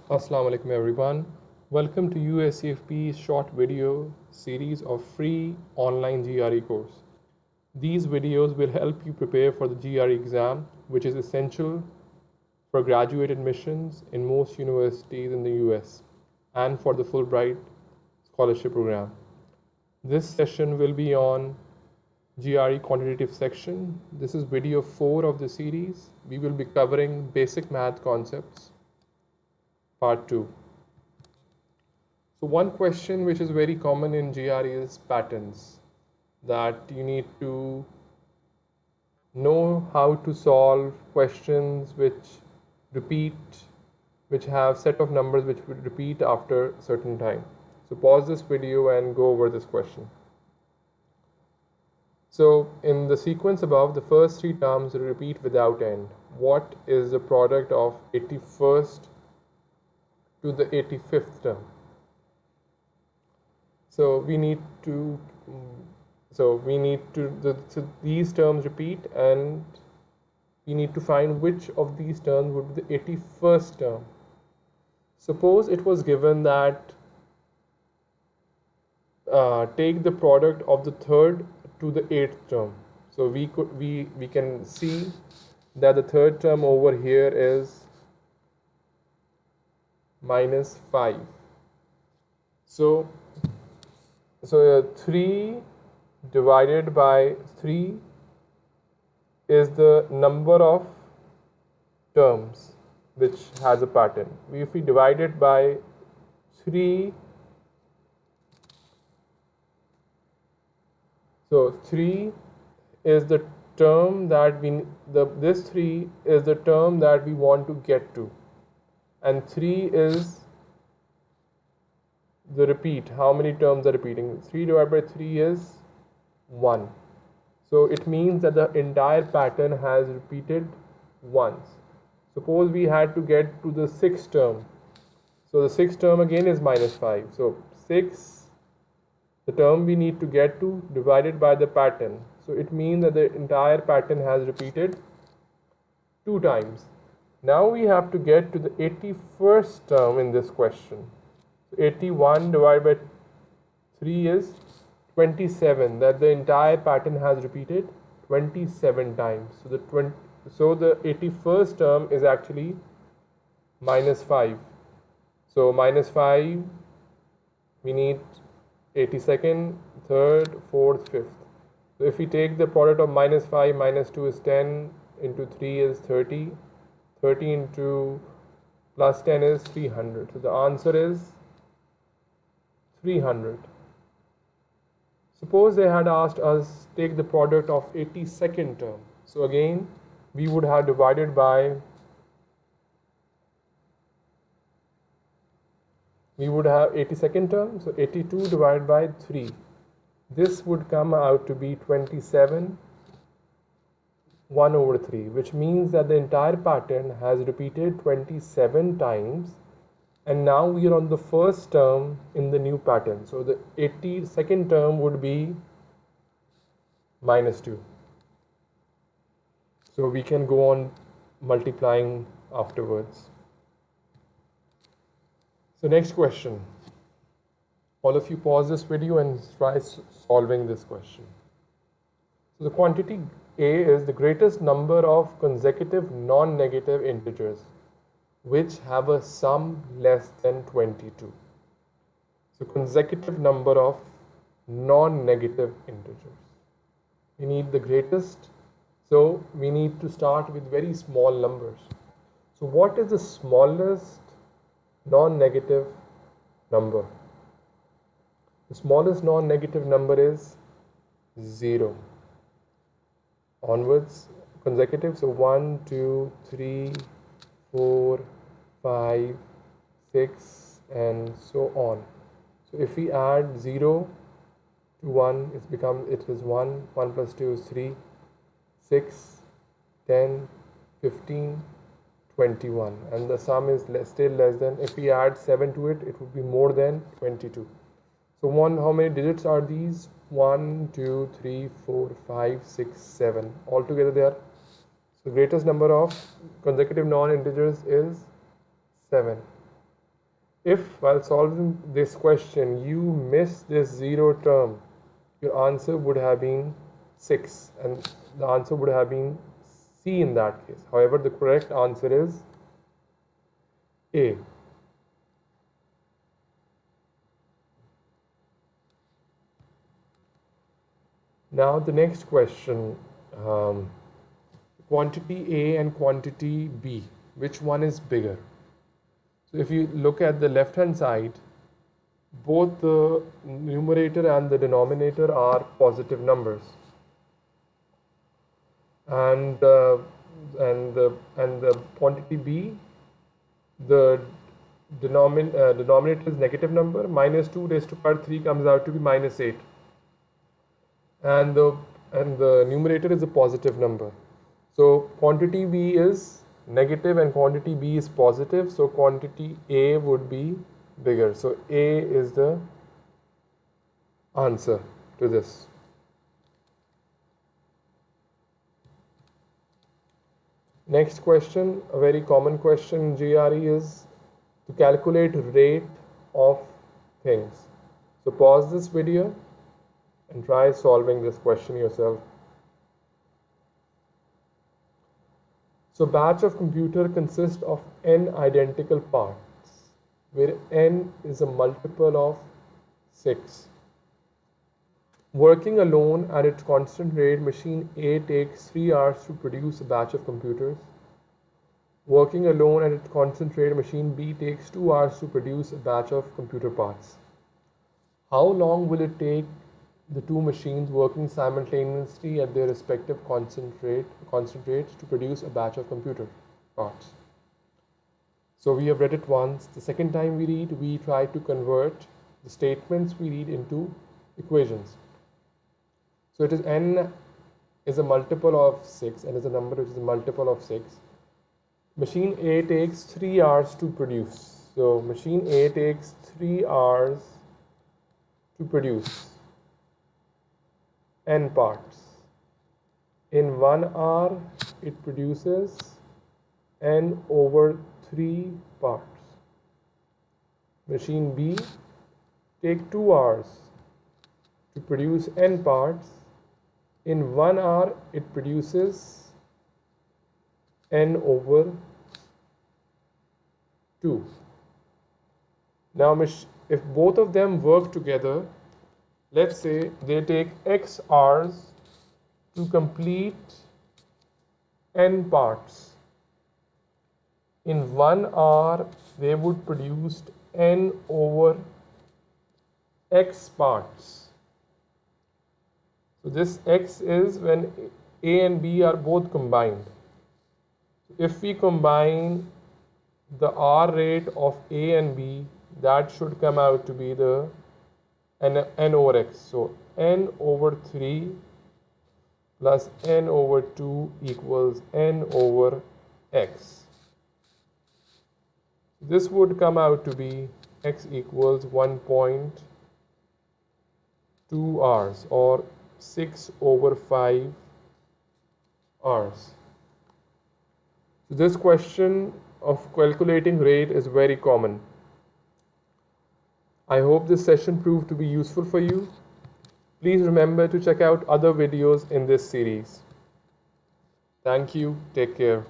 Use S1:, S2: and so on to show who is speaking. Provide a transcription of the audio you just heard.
S1: Assalamu alaikum everyone. Welcome to USCFP's short video series of free online GRE course. These videos will help you prepare for the GRE exam, which is essential for graduate admissions in most universities in the US and for the Fulbright scholarship program. This session will be on GRE quantitative section. This is video 4 of the series. We will be covering basic math concepts, part 2. So one question which is very common in GRE is patterns, that you need to know how to solve questions which have set of numbers which would repeat after a certain time. So pause this video and go over this question. So in the sequence above, the first three terms repeat without end. What is the product of 81st to the 85th term? So these terms repeat, and we need to find which of these terms would be the 81st term. Suppose it was given that take the product of the third to the 8th term. So we can see that the third term over here is minus 5. So 3 divided by 3 is the number of terms which has a pattern. If we divide it by 3, so 3 is the term that this 3 is the term that we want to get to, and 3 is the repeat, how many terms are repeating. 3 divided by 3 is 1. So it means that the entire pattern has repeated once. Suppose we had to get to the 6th term. So the 6th term again is minus 5. So 6, the term we need to get to, divided by the pattern. So it means that the entire pattern has repeated 2 times. Now we have to get to the 81st term in this question. 81 divided by 3 is 27, that the entire pattern has repeated 27 times. So the 81st term is actually minus 5. So minus 5, we need 82nd, 3rd, 4th, 5th. So if we take the product of minus 5 minus 2 is 10, into 3 is 30, 30 into plus 10 is 300. So the answer is 300. Suppose they had asked us take the product of 82nd term. So again we would have divided by, we would have 82nd term, so 82 divided by 3. This would come out to be 27, 1 over 3, which means that the entire pattern has repeated 27 times. And now we are on the first term in the new pattern. So the 82nd term would be minus 2. So we can go on multiplying afterwards. So next question. All of you pause this video and try solving this question. So the quantity A is the greatest number of consecutive non-negative integers which have a sum less than 22. So consecutive number of non-negative integers. We need the greatest, so we need to start with very small numbers. So what is the smallest non-negative number? The smallest non-negative number is 0. Onwards, consecutive, so 1, 2, 3, 4, 5, 6, and so on. So if we add 0 to 1, it is 1, 1 plus 2 is 3, 6, 10, 15, 21, and the sum is still less than, if we add 7 to it, it would be more than 22. So how many digits are these? 1, 2, 3, 4, 5, 6, 7. Altogether they are. So greatest number of consecutive non-integers is 7. If while solving this question you miss this 0 term, your answer would have been 6 and the answer would have been C in that case. However, the correct answer is A. Now the next question, quantity A and quantity B, which one is bigger? So if you look at the left hand side, both the numerator and the denominator are positive numbers, and the quantity B, the denominator is negative number, minus 2 raised to power 3 comes out to be minus 8, and the numerator is a positive number. So quantity B is negative and quantity B is positive, so quantity A would be bigger. So A is the answer to this. Next question, a very common question in GRE, is to calculate rate of things. So pause this video and try solving this question yourself. So batch of computer consists of n identical parts, where n is a multiple of 6. Working alone at its constant rate, machine A takes 3 hours to produce a batch of computers. Working alone at its constant rate, machine B takes 2 hours to produce a batch of computer parts. How long will it take the two machines working simultaneously at their respective constant rates to produce a batch of computer parts? So we have read it once. The second time we read, we try to convert the statements we read into equations. So it is n is a multiple of 6, and is a number which is a multiple of 6. Machine A takes 3 hours to produce. So machine A takes 3 hours to produce n parts. In 1 hour, it produces n over 3 parts. Machine B takes 2 hours to produce n parts. In 1 hour, it produces n over 2. Now, if both of them work together, let's say they take x hours to complete n parts. In 1 hour, they would produce n over x parts. So this x is when A and B are both combined. If we combine the R rate of A and B, that should come out to be the n over x. So n over 3 plus n over 2 equals n over x. This would come out to be x equals 1.2 hours or 6 over 5 hours. So this question of calculating rate is very common. I hope this session proved to be useful for you. Please remember to check out other videos in this series. Thank you. Take care.